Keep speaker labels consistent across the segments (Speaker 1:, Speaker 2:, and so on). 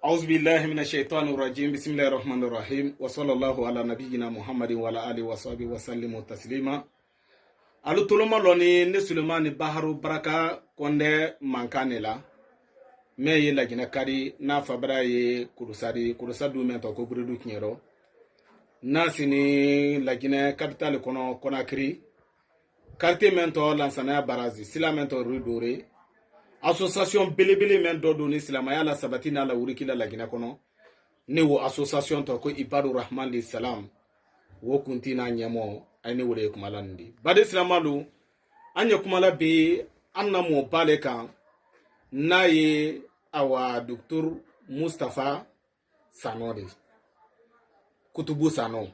Speaker 1: أعوذ بالله من الشيطان الرجيم بسم الله الرحمن الرحيم وصلى الله على نبينا محمد وعلى آله وصحبه وسلم تسليما alu toloma loni ne Sulemani Baharu Baraka konde mankane la me ye lagina kari na fabra ye kurusadu mento ko burudu kinyero na sini lagina capital kono Conakry quartier mento lansana barazi sila mento rudore association belebele men do ni silamaya la sabatina la wurikila lagina kono ne wo association to ko Ibadu Rahman li salam wo kuntina nyamo ayne wure kumala ndi bade silamalu anya kumala be anna mo bale kan naye awa Dr. Mustafa Sanori kutubu sano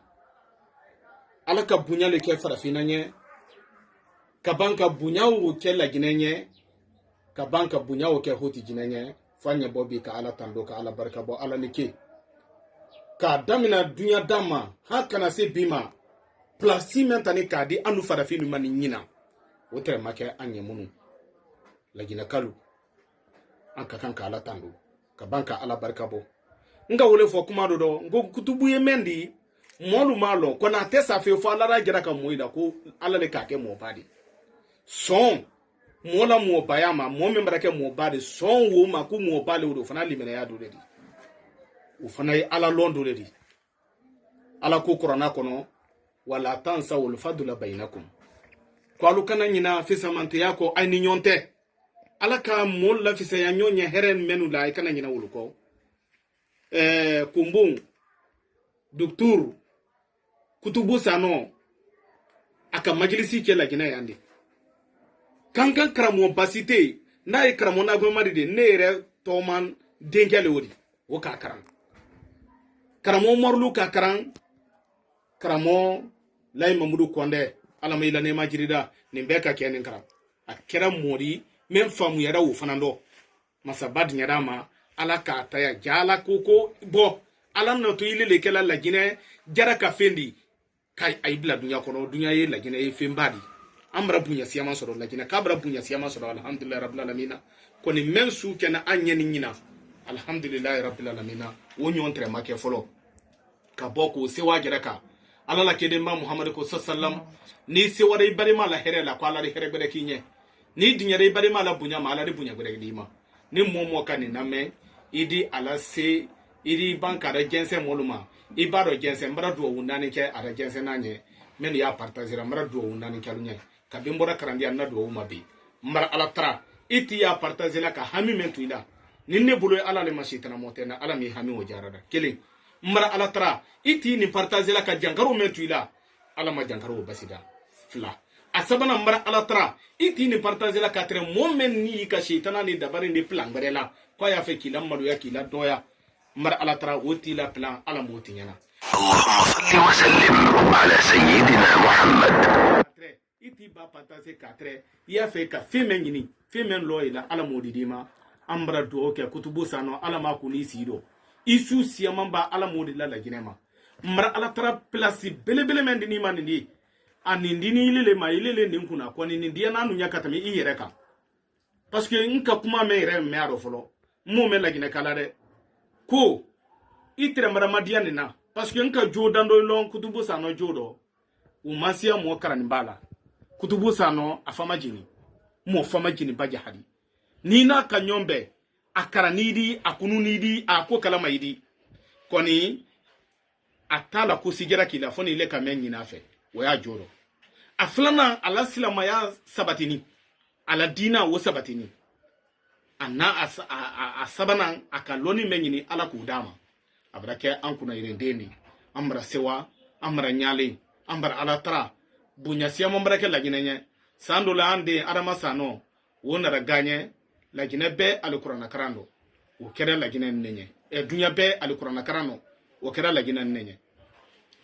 Speaker 1: alaka bunya le ke farafina nye kabanka bunya wo ke lagina nye kabanka bunya wo ke hoti jinanye fanya bobi ka ala tando ka ala barka bo ala nike ka damina dunya dama hakana se bima plasi mentani ka di anu farafinu mani nyina wotre make anye munu lagina kalu anka kanka ala tando kabanka ala barka bo nga wole fo kuma do ngo kutubu ye mendi molu malo kona tesa fe fo ala ra ka moida ko ala le ka ke mo badi son mola mo bayama mo membra ke mo badi son wo ma ku mo bale wo fana limene ya do dedi o fana ala londo dedi ala ko korona kono wala tansa wal fadla bainakum ko alu kana nyina fi samante yako ayni nyonte ala ka mo la fi ya nyonya heren menu la kana nyina wul ko kumbung doktor kutubu sano aka majlisi ke la gina yandi kankan karamo basite na karamo na gomari de nere toman dengale wodi o ka karan karamo morlu ka karan karamo lay mamudu konde ala mayla ne majirida ni beka kenin karam akera mori même famu yara wo fanando masabad nyadama ala ka taya jala koko bo ala no to ile lekela la gine jara ka fendi kai aibla dunya kono dunya ye la gine ye fembadi amra bunya siyama soro la gine kabra bunya siyama soro alhamdulillah rabbil alamin koni mensu kena anyeni nyina alhamdulillah rabbil alamin wonyo entre make folo ka boko se wajira ka ala la kede ma muhammad ko sallam ni se wara ibari mala here la ko ala here bere kinye ni dinyare ibari mala bunya mala de bunya bere dima ni momo kan na me idi ala se idi banka da gense moluma ibaro gense mbara do wundani ke ara gense nanye men ya partager mbara do wundani ke lunye ka bimbora karandi na do mabi mbara ala tra iti ya partager la ka hami mentu ida ninne bulo ala le mashitana motena ala mi hami wajarada kele mbara ala tra iti ni partager la ka jangaro mentu ila ala ma jangaro basida fla asabana mbara ala tra iti ni partager la ka tre momen ni ka shitana ni dabari ni plan barela ko ya fe kila malu ya kila doya mar ala tra woti la plan ala moti nyana
Speaker 2: Allahumma salli wa sallim ala sayyidina Muhammad
Speaker 1: iti ba partager ka tre ya fe ka femen nyini femen loila ala modi dima ambra do ke kutubu sano ala ma kuni sido isu siyamamba ala modi la ginema mar ala tra place belebele men dini manindi anindi ni lele ma ilele ninkuna ko ni ndiya nanu nyakata mi iyereka parce que nka kuma me re me aro folo mo me lagine kala de ko itre mara madiane na parce que nka jodando lon kutubu sano jodo o masia mo karani bala kutubu sano afama jini mo fama jini baje hadi ni na kanyombe akara nidi akunu nidi akokala maidi koni atala ko sigera kila foni le kamenyi na fe waya jodo aflana ala silama ya sabatini ala dina wo sabatini anna asabana akaloni menyini ala ku dama abrake an kuna irendeni amra sewa amra nyale amra ala tra bunya siamo mbrake la ginenye sando la ande arama sano wona raganye la ginebe alqur'ana karando o kere la ginen nenye e dunya be alqur'ana karano o kere la ginen nenye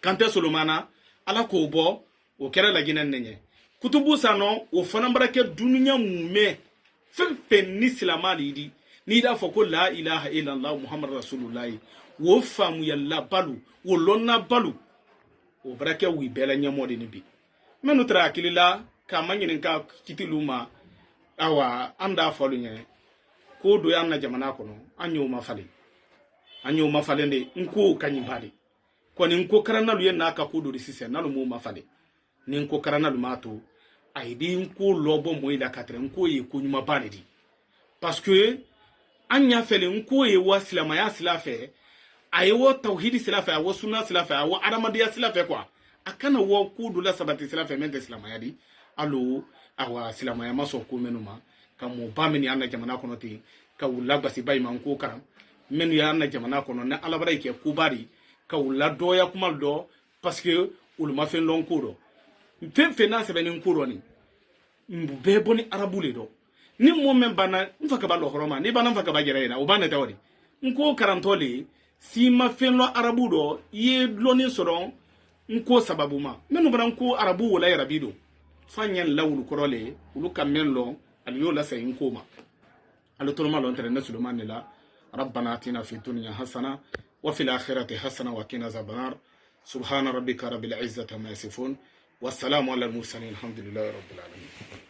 Speaker 1: kante solomana ala ko bo o kere la ginen nenye kutubu sano o fana mbrake dunya mume fempe ni silamali di ni da foko la ilaha illallah muhammad rasulullah wo famu yalla balu wo lonna balu o brake wi bela nyamode ni bi menu tra akilila ka manyinin ka kitiluma awa anda falu nye ko do yamna jamana kono anyo ma fali anyo mafalende nko kanyimbade koni nko karana lu na aka kudo risise na lu mo mafale ni nko karana lu mato aidi nko lobo mo ila katre nko ye ko nyuma baledi parce que anya fele nko ye wa silama ya silafe ayo tauhidi silafe awo sunna silafe awo aramadiya silafe kwa akana wo kudo la sabati silafe mente silama yadi alo awa silama ya maso ko menuma kamo bamini anna jamana kono ti ka wula basi bay man ko karam menu ya anna jamana kono na alabara ke kubari ka wula do ya kumal do parce que uluma fen lon kuro fe na se benin kuro ni mbe boni arabule do ni mo men bana mfaka ba lo horoma ni bana mfaka ba jere na o bana tawri nko karantole si ma fen lo arabu do ye loni soron nko sababu ma menu bana nko arabu wala ya rabido fanyen lawul korole ulu kamen lo aliyo la sayin koma على طول ما لو انت الناس لما لا ربنا اتنا في الدنيا حسنه وفي الاخره حسنه وقنا عذاب النار سبحان ربك رب العزه ما يصفون والسلام على المرسلين الحمد لله رب العالمين